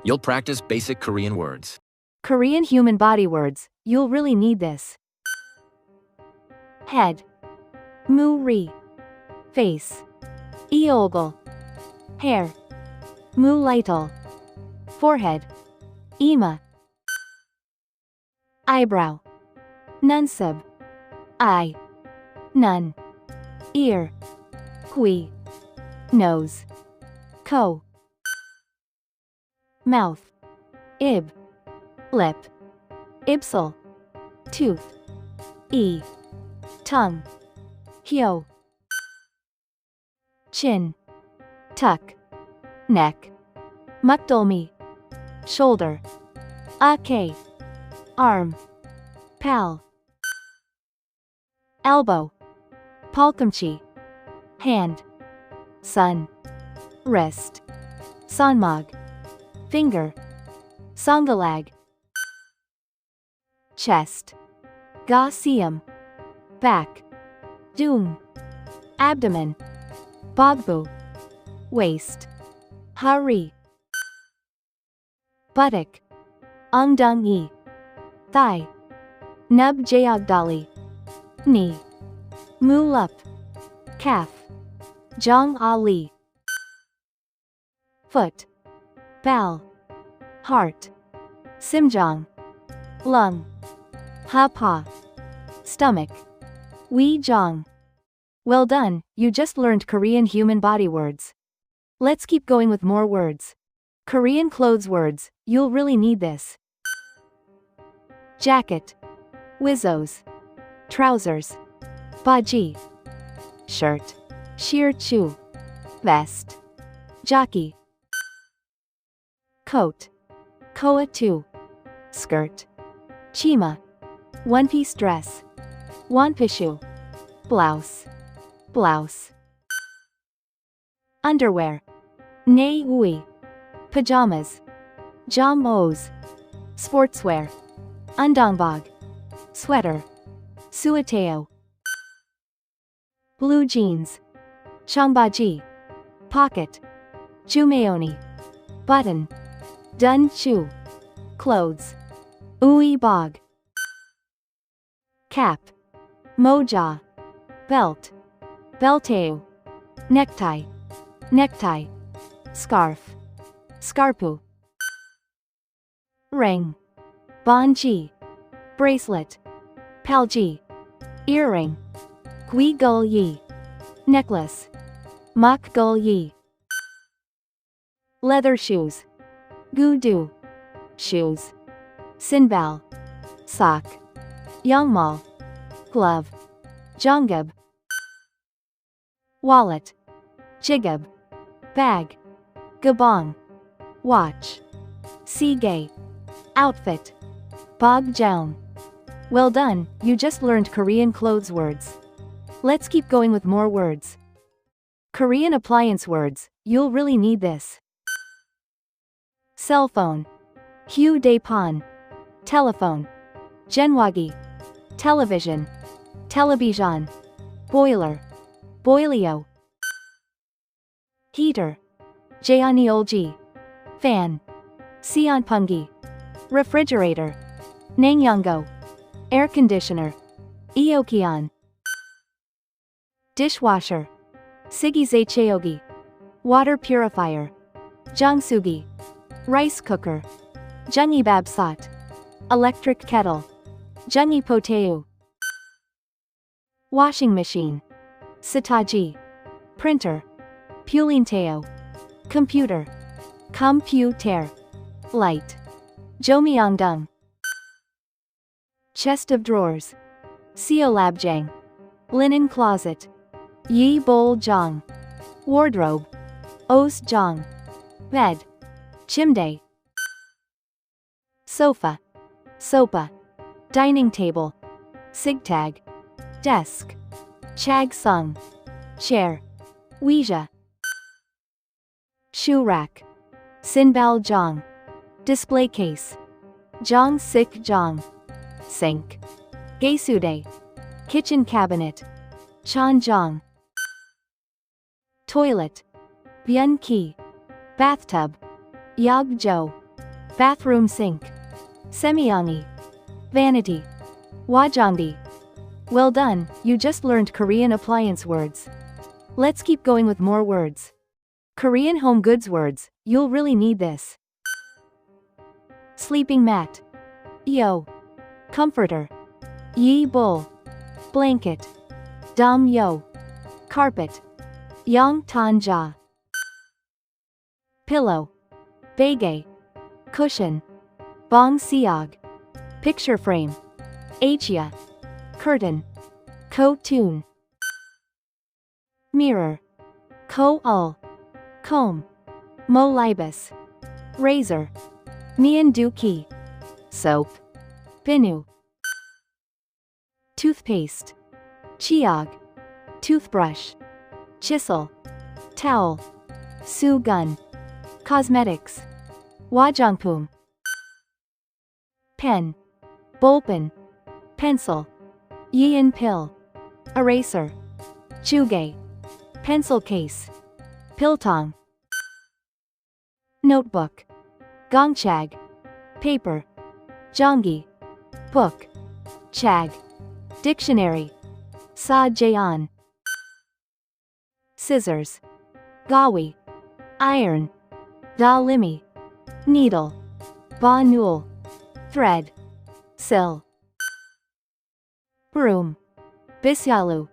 You'll practice basic Korean words. Korean human body words, you'll really need this. Head. Mu-ri. Face. Eogol. Hair. Mu-lital. Forehead. Ima. Eyebrow. Nunsub. Eye. Nun. Ear. Hui. Nose. Ko. Mouth. Ib. Lip. Ibsal. Tooth. E. Tongue. Hyo. Chin. Tuck. Neck. Mukdolmi. Shoulder. Ake. Arm. Pal. Elbow. Palkumchi. Hand. Sun. Wrist. Sanmag. Finger. Songalag. Chest. Ga siam. Back. Doom. Abdomen. Bogbu. Waist. Hari. Buttock. Ongdong-i. Thigh. Nub jayagdali. Knee. Mulup. Calf. Jong ali. Foot. Bal. Heart. Simjong. Lung. Ha-pa. Stomach. Wi-jong. Well done, you just learned Korean human body words. Let's keep going with more words. Korean clothes words, you'll really need this. Jacket. Wizzos. Trousers. Baji. Shirt. Shirchu. Vest. Jockey. Coat. Koa-tu. Skirt. Chima. One-piece dress. Wanpishu. Blouse. Blouse. Underwear. Nei-ui. Pajamas. Jam-os. Sportswear. Undongbog. Sweater. Suateo. Blue jeans. Changbaji. Pocket. Jumeoni. Button. Dun chu. Clothes. Ui bog. Cap. Moja. Belt. Belteu. Necktie. Necktie. Scarf. Scarpu. Ring. Bonji. Bracelet. Palji. Earring. Gui gul yi. Necklace. Mak gul yi. Leather shoes. Gudu. Shoes. Sinbal. Sock. Yongmal. Glove. Jongab. Wallet. Jigab. Bag. Gabong. Watch. Seagay. Outfit. Bogjaung. Well done, you just learned Korean clothes words. Let's keep going with more words. Korean appliance words, you'll really need this. Cell phone. Hugh Dapon. Telephone. Genwagi. Television. Television. Boiler. Boilio. Heater. Jeoniolji. Fan. Sionpungi. Refrigerator. Nangyongo. Air conditioner. Eokion. Dishwasher. Sigize cheogi. Water purifier. Jangsugi. Rice cooker. Jungi babsat. Electric kettle. Jungi poteu. Washing machine. Sitaji. Printer. Pulinteo. Computer. Computer. Light. Jomyongdong. Chest of drawers. Seolabjang. Linen closet. Yi bol jong. Wardrobe. Os jong. Bed. Chimday. Sofa. Sopa. Dining table. Sigtag. Desk. Chag sung. Chair. Ouija. Shoe rack. Sinbal jong. Display case. Jong sik jong. Sink. Gaisude. Kitchen cabinet. Chanjong. Toilet. Byun ki. Bathtub. Yagjo. bathroom sink, semyeongi, vanity, wajangdi. Well done, you just learned Korean appliance words. Let's keep going with more words. Korean home goods words, you'll really need this. Sleeping mat, yo. Comforter, yi bol. Blanket, dam yo. Carpet, yang tan ja. Pillow, bae. Cushion, bong siog. Picture frame, achia. Curtain, ko tune. Mirror, ko ul. Comb, mo libus. Razor, mian du ki. Soap, binu. Toothpaste, chiog. Toothbrush, chisel. Towel, su gun. Cosmetics, wajangpum. Pen, bolpen. Pencil, yin pill. Eraser, chuge. Pencil case, piltong. Notebook, gongchag. Paper, jongi. Book, chag. Dictionary, sa jayon. Scissors, gawi. Iron, da limi. Needle, ba nul. Thread, sill. Broom, bisyalu.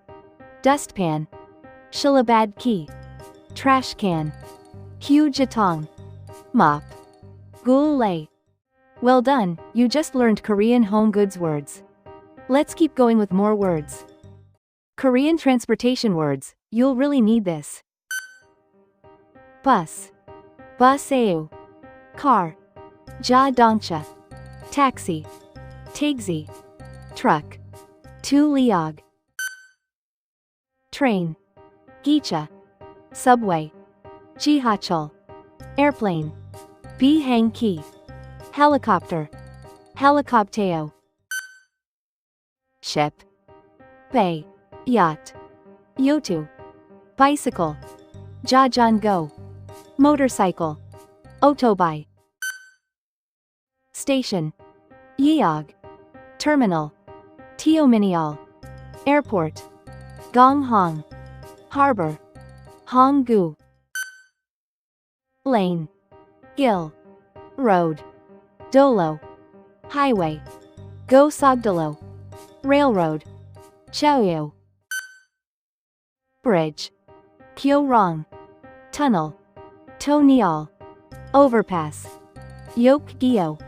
Dustpan, shilabad ki. Trash can, hyu jatong. Mop, gulay. Well done, you just learned Korean home goods words. Let's keep going with more words. Korean transportation words, you'll really need this. Bus, buseu. Car, ja-dongcha. Taxi, taxi. Truck, tu liog. Train, gicha. Subway, jihachul. Airplane, bihang-ki. Helicopter, helicopteo. Ship, bay. Yacht, yotu. Bicycle, jajango. Motorcycle, otobai. Station, yeog. Terminal, tiominial. Airport, gonghong. Harbor, honggu. Lane, gil. Road, dolo. Highway, go sogdalo. Railroad, chaoyo. Bridge, kyorong. Tunnel, tonial. Overpass, yokgyo.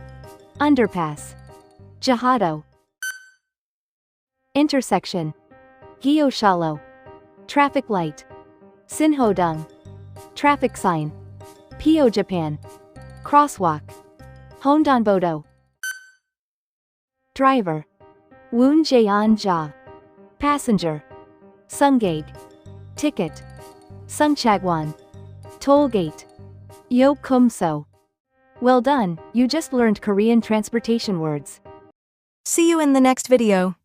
Underpass, jahado. Intersection, gyoshalo. Traffic light, sinhodung. Traffic sign, pyo Japan. Crosswalk, hondanbodo. Driver, woon jaeon ja. Passenger, sungage. Ticket, sungchagwon. Toll gate, yo kumso. Well done, you just learned Korean transportation words. See you in the next video.